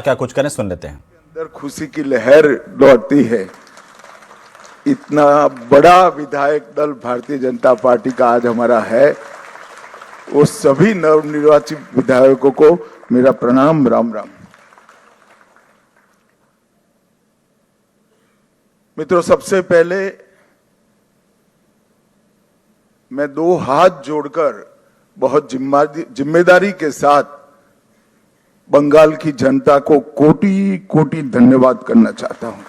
क्या कुछ करें, सुन लेते हैं। अंदर खुशी की लहर दौड़ती है। इतना बड़ा विधायक दल भारतीय जनता पार्टी का आज हमारा है, वो सभी नवनिर्वाचित विधायकों को मेरा प्रणाम, राम राम। मित्रों, सबसे पहले मैं दो हाथ जोड़कर बहुत जिम्मेदारी के साथ बंगाल की जनता को कोटि कोटि धन्यवाद करना चाहता हूं।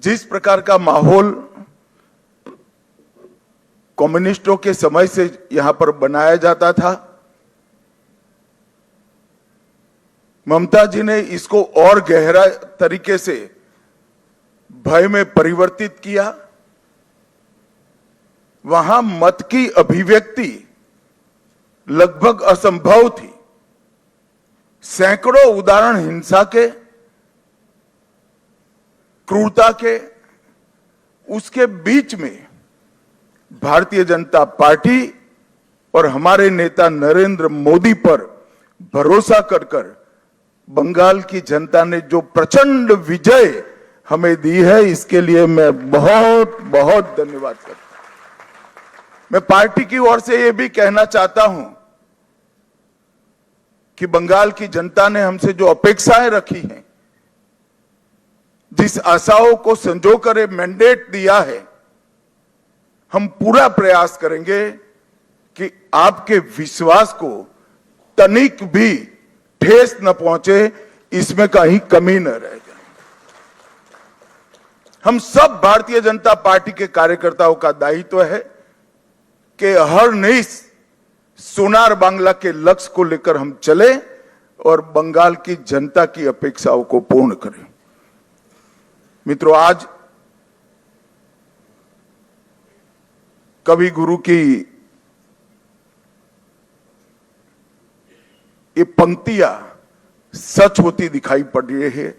जिस प्रकार का माहौल कम्युनिस्टों के समय से यहां पर बनाया जाता था, ममता जी ने इसको और गहरा तरीके से भय में परिवर्तित किया। वहां मत की अभिव्यक्ति लगभग असंभव थी। सैकड़ों उदाहरण हिंसा के, क्रूरता के, उसके बीच में भारतीय जनता पार्टी और हमारे नेता नरेंद्र मोदी पर भरोसा कर बंगाल की जनता ने जो प्रचंड विजय हमें दी है, इसके लिए मैं बहुत बहुत धन्यवाद करता हूं। मैं पार्टी की ओर से यह भी कहना चाहता हूं कि बंगाल की जनता ने हमसे जो अपेक्षाएं रखी हैं, जिस आशाओं को संजोकर मैंडेट दिया है, हम पूरा प्रयास करेंगे कि आपके विश्वास को तनिक भी ठेस न पहुंचे, इसमें कहीं कमी न रह जाए। हम सब भारतीय जनता पार्टी के कार्यकर्ताओं का दायित्व है कि हर नई सोनार बांग्ला के लक्ष्य को लेकर हम चले और बंगाल की जनता की अपेक्षाओं को पूर्ण करें। मित्रों, आज कवि गुरु की ये पंक्तियां सच होती दिखाई पड़ रही है।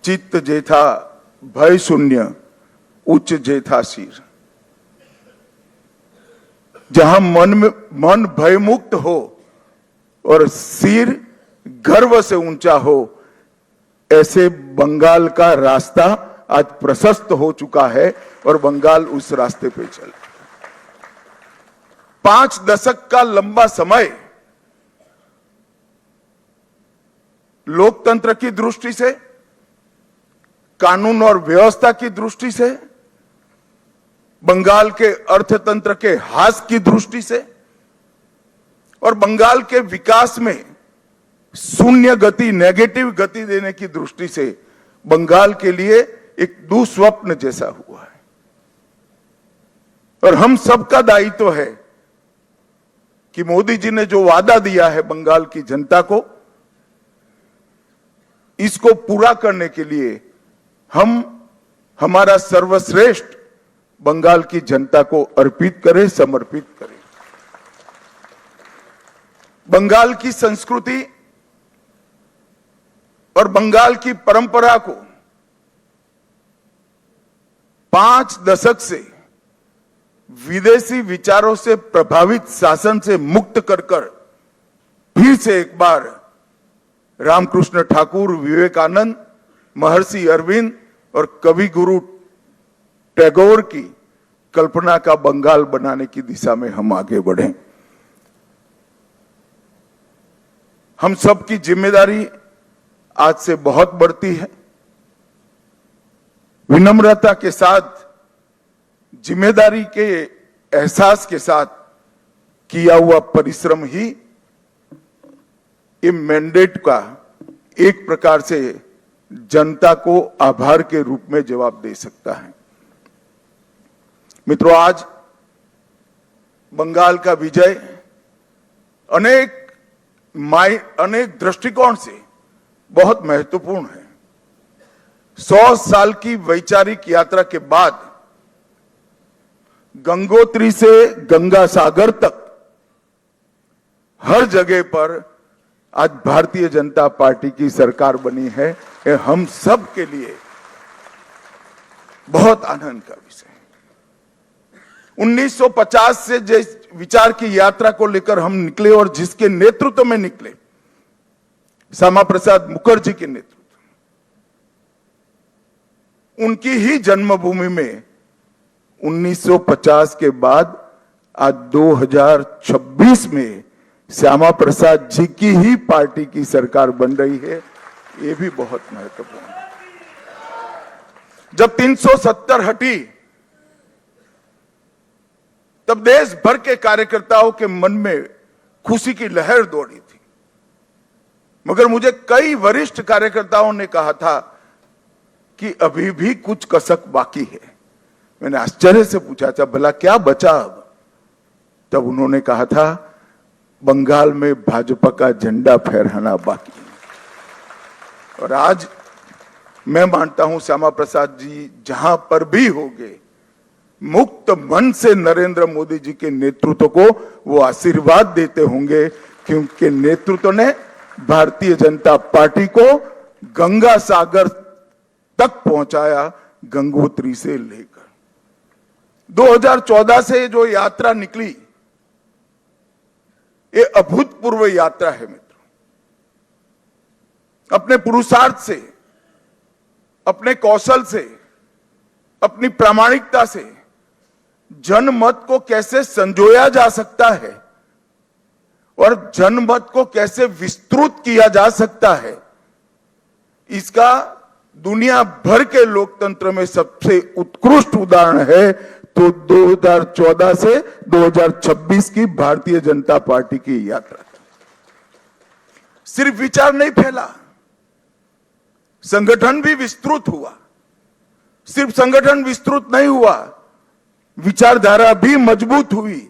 चित्त जेथा भय शून्य, उच्च जेथा सिर। जहां मन भयमुक्त हो और सिर गर्व से ऊंचा हो, ऐसे बंगाल का रास्ता आज प्रशस्त हो चुका है और बंगाल उस रास्ते पे चल। 5 दशक का लंबा समय लोकतंत्र की दृष्टि से, कानून और व्यवस्था की दृष्टि से, बंगाल के अर्थतंत्र के ह्रास की दृष्टि से और बंगाल के विकास में शून्य गति, नेगेटिव गति देने की दृष्टि से बंगाल के लिए एक दुस्वप्न जैसा हुआ है। और हम सबका दायित्व है कि मोदी जी ने जो वादा दिया है बंगाल की जनता को, इसको पूरा करने के लिए हम हमारा सर्वश्रेष्ठ बंगाल की जनता को अर्पित करें, समर्पित करें। बंगाल की संस्कृति और बंगाल की परंपरा को 5 दशक से विदेशी विचारों से प्रभावित शासन से मुक्त कर फिर से एक बार रामकृष्ण ठाकुर, विवेकानंद, महर्षि अरविंद और कवि गुरु टैगोर की कल्पना का बंगाल बनाने की दिशा में हम आगे बढ़े। हम सबकी जिम्मेदारी आज से बहुत बढ़ती है। विनम्रता के साथ, जिम्मेदारी के एहसास के साथ किया हुआ परिश्रम ही ये मैंडेट का एक प्रकार से जनता को आभार के रूप में जवाब दे सकता है। मित्रों, आज बंगाल का विजय अनेक दृष्टिकोण से बहुत महत्वपूर्ण है। 100 साल की वैचारिक यात्रा के बाद गंगोत्री से गंगा सागर तक हर जगह पर आज भारतीय जनता पार्टी की सरकार बनी है। ये हम सब के लिए बहुत आनंद का विषय है। 1950 से विचार की यात्रा को लेकर हम निकले और जिसके नेतृत्व में निकले, श्यामा प्रसाद मुखर्जी के नेतृत्व, उनकी ही जन्मभूमि में 1950 के बाद आज 2026 में श्यामा प्रसाद जी की ही पार्टी की सरकार बन रही है। ये भी बहुत महत्वपूर्ण है। जब 370 हटी तब देश भर के कार्यकर्ताओं के मन में खुशी की लहर दौड़ी थी, मगर मुझे कई वरिष्ठ कार्यकर्ताओं ने कहा था कि अभी भी कुछ कसक बाकी है। मैंने आश्चर्य से पूछा था, भला क्या बचा अब? तब उन्होंने कहा था, बंगाल में भाजपा का झंडा फहराना बाकी है। और आज मैं मानता हूं श्यामा प्रसाद जी जहां पर भी होंगे, मुक्त मन से नरेंद्र मोदी जी के नेतृत्व को वो आशीर्वाद देते होंगे, क्योंकि नेतृत्व ने भारतीय जनता पार्टी को गंगा सागर तक पहुंचाया, गंगोत्री से लेकर 2014 से जो यात्रा निकली, ये अभूतपूर्व यात्रा है मित्रों। अपने पुरुषार्थ से, अपने कौशल से, अपनी प्रामाणिकता से जनमत को कैसे संजोया जा सकता है और जनमत को कैसे विस्तृत किया जा सकता है, इसका दुनिया भर के लोकतंत्र में सबसे उत्कृष्ट उदाहरण है तो 2014 से 2026 की भारतीय जनता पार्टी की यात्रा। सिर्फ विचार नहीं फैला, संगठन भी विस्तृत हुआ। सिर्फ संगठन विस्तृत नहीं हुआ, विचारधारा भी मजबूत हुई।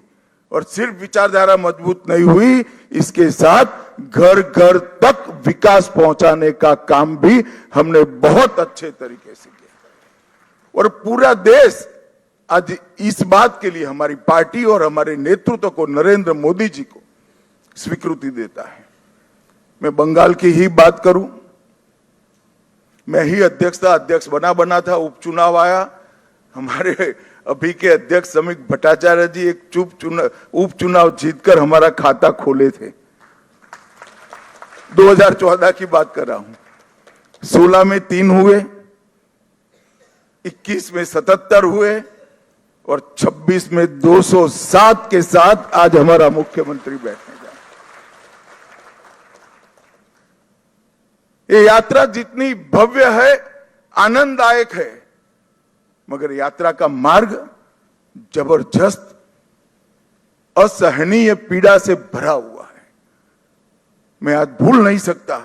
और सिर्फ विचारधारा मजबूत नहीं हुई, इसके साथ घर घर तक विकास पहुंचाने का काम भी हमने बहुत अच्छे तरीके से किया। और पूरा देश आज इस बात के लिए हमारी पार्टी और हमारे नेतृत्व को, नरेंद्र मोदी जी को स्वीकृति देता है। मैं बंगाल की ही बात करूं, मैं ही अध्यक्ष बना था, उपचुनाव आया, हमारे अभी के अध्यक्ष समीक भट्टाचार्य जी एक उपचुनाव जीतकर हमारा खाता खोले थे। 2014 की बात कर रहा हूं। 16 में 3 हुए, 21 में 77 हुए और 26 में 207 के साथ आज हमारा मुख्यमंत्री बैठने जा रहे। ये यात्रा जितनी भव्य है, आनंददायक है, मगर यात्रा का मार्ग जबरदस्त असहनीय पीड़ा से भरा हुआ है। मैं आज भूल नहीं सकता